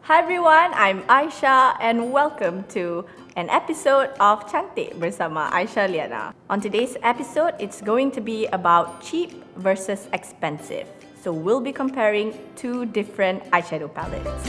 Hi everyone, I'm Aisha and welcome to an episode of Chantek bersama Aisha Liyana. On today's episode, it's going to be about cheap versus expensive. So we'll be comparing two different eyeshadow palettes.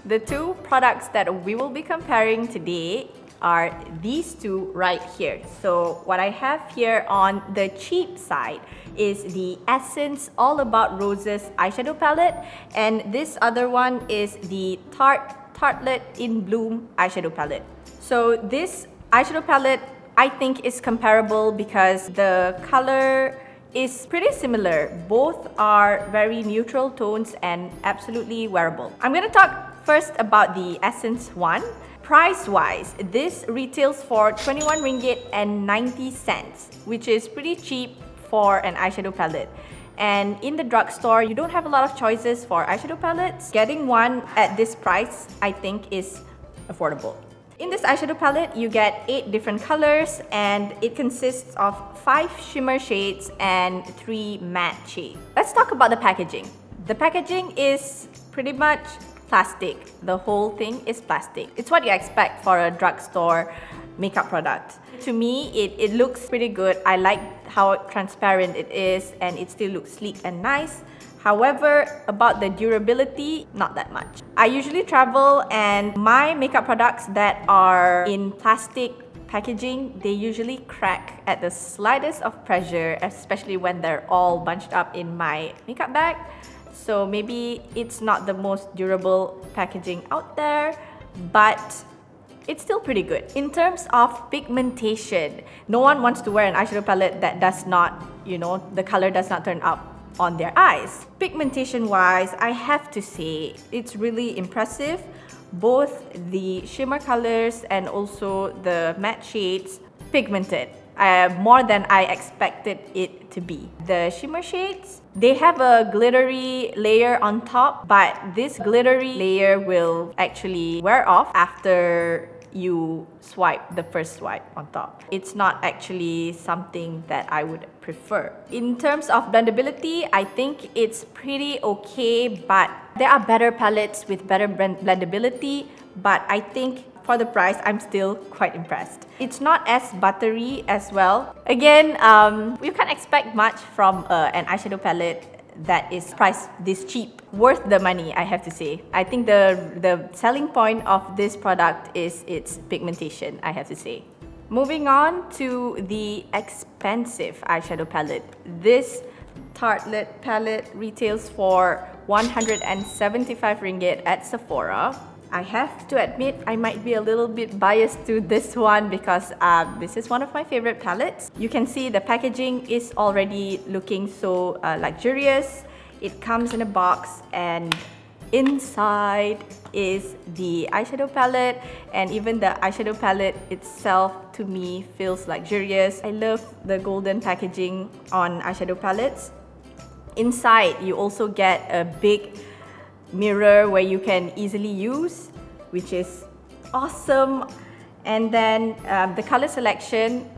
The two products that we will be comparing today are these two right here. So what I have here on the cheap side is the Essence All About Roses eyeshadow palette, and this other one is the Tartlet in Bloom eyeshadow palette. So this eyeshadow palette I think is comparable because the color is pretty similar. Both are very neutral tones and absolutely wearable. I'm gonna talk first about the Essence one. Price-wise, this retails for 21 ringgit and 90 cents, which is pretty cheap for an eyeshadow palette. And in the drugstore, you don't have a lot of choices for eyeshadow palettes. Getting one at this price, I think, is affordable. In this eyeshadow palette, you get 8 different colors, and it consists of 5 shimmer shades and 3 matte shades. Let's talk about the packaging. The packaging is pretty much plastic. The whole thing is plastic. It's what you expect for a drugstore makeup product. To me, it looks pretty good. I like how transparent it is and it still looks sleek and nice. However, about the durability, not that much. I usually travel and my makeup products that are in plastic packaging, they usually crack at the slightest of pressure, especially when they're all bunched up in my makeup bag. So maybe it's not the most durable packaging out there, but it's still pretty good. In terms of pigmentation, no one wants to wear an eyeshadow palette that does not, the color does not turn up on their eyes. Pigmentation wise, I have to say, it's really impressive. Both the shimmer colors and also the matte shades pigmented. More than I expected it to be. The shimmer shades, they have a glittery layer on top, but this glittery layer will actually wear off after you swipe the first swipe on top. It's not actually something that I would prefer. In terms of blendability, I think it's pretty okay, but there are better palettes with better blendability, but I think for the price, I'm still quite impressed. It's not as buttery as well. Again, you can't expect much from an eyeshadow palette that is priced this cheap. Worth the money, I have to say. I think the selling point of this product is its pigmentation, I have to say. Moving on to the expensive eyeshadow palette. This Tartlet palette retails for 175 ringgit at Sephora. I have to admit, I might be a little bit biased to this one because this is one of my favorite palettes. You can see the packaging is already looking so luxurious. It comes in a box and inside is the eyeshadow palette, and even the eyeshadow palette itself to me feels luxurious. I love the golden packaging on eyeshadow palettes. Inside, you also get a big mirror where you can easily use, which is awesome. And then the color selection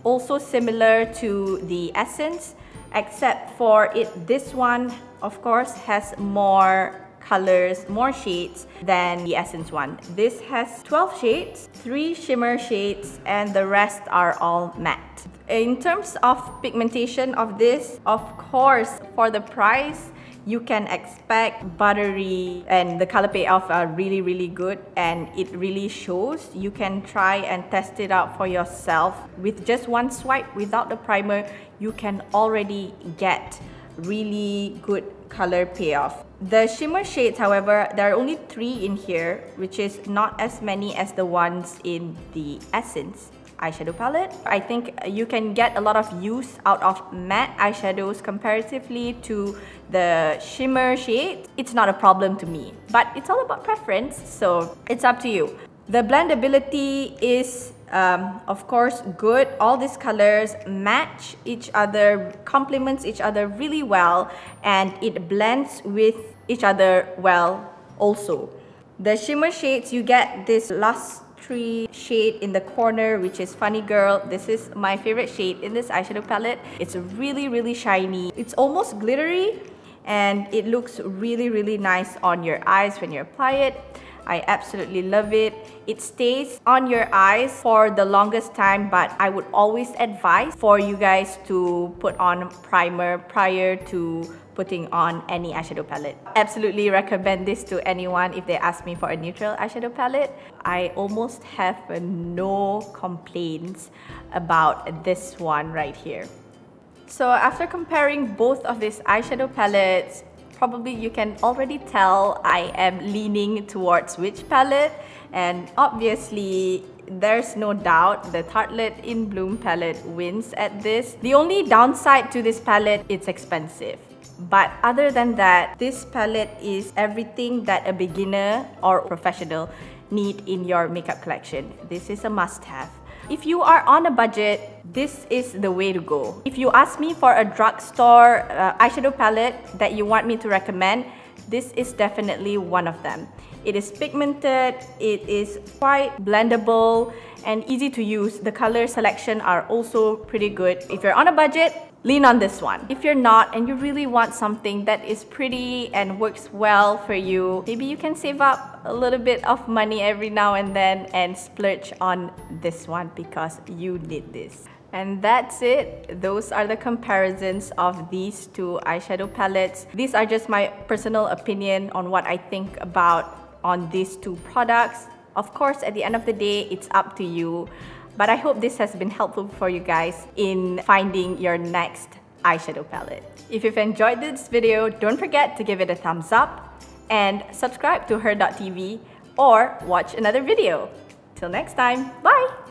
also similar to the Essence, except for this one of course has more colors, more shades than the Essence one. This has 12 shades, 3 shimmer shades, and the rest are all matte. In terms of pigmentation of this, of course, for the price, you can expect buttery, and the color payoff are really good, and it really shows. You can try and test it out for yourself. With just one swipe without the primer, you can already get really good color payoff. The shimmer shades, however, there are only 3 in here, which is not as many as the ones in the Essence eyeshadow palette. I think you can get a lot of use out of matte eyeshadows comparatively to the shimmer shade. It's not a problem to me, but it's all about preference, so it's up to you. The blendability is of course good. All these colors match each other, complements each other really well, and it blends with each other well also. The shimmer shades, you get this lustre shade in the corner, which is Funny Girl. This is my favorite shade in this eyeshadow palette. It's really shiny. It's almost glittery, and it looks really nice on your eyes when you apply it. I absolutely love it. It stays on your eyes for the longest time, but I would always advise for you guys to put on primer prior to putting on any eyeshadow palette. Absolutely recommend this to anyone if they ask me for a neutral eyeshadow palette. I almost have no complaints about this one right here. So after comparing both of these eyeshadow palettes, probably you can already tell I am leaning towards which palette, and obviously there's no doubt the Tartelette in Bloom palette wins at this. The only downside to this palette, it's expensive. But other than that, this palette is everything that a beginner or professional need in your makeup collection. This is a must-have. If you are on a budget, this is the way to go. If you ask me for a drugstore eyeshadow palette that you want me to recommend, this is definitely one of them. It is pigmented, it is quite blendable and easy to use. The color selection are also pretty good. If you're on a budget, lean on this one. If you're not and you really want something that is pretty and works well for you, maybe you can save up a little bit of money every now and then and splurge on this one because you need this. And that's it. Those are the comparisons of these two eyeshadow palettes. These are just my personal opinion on what I think about on these two products. Of course, at the end of the day, it's up to you. But I hope this has been helpful for you guys in finding your next eyeshadow palette. If you've enjoyed this video, don't forget to give it a thumbs up and subscribe to her.tv or watch another video. Till next time, bye!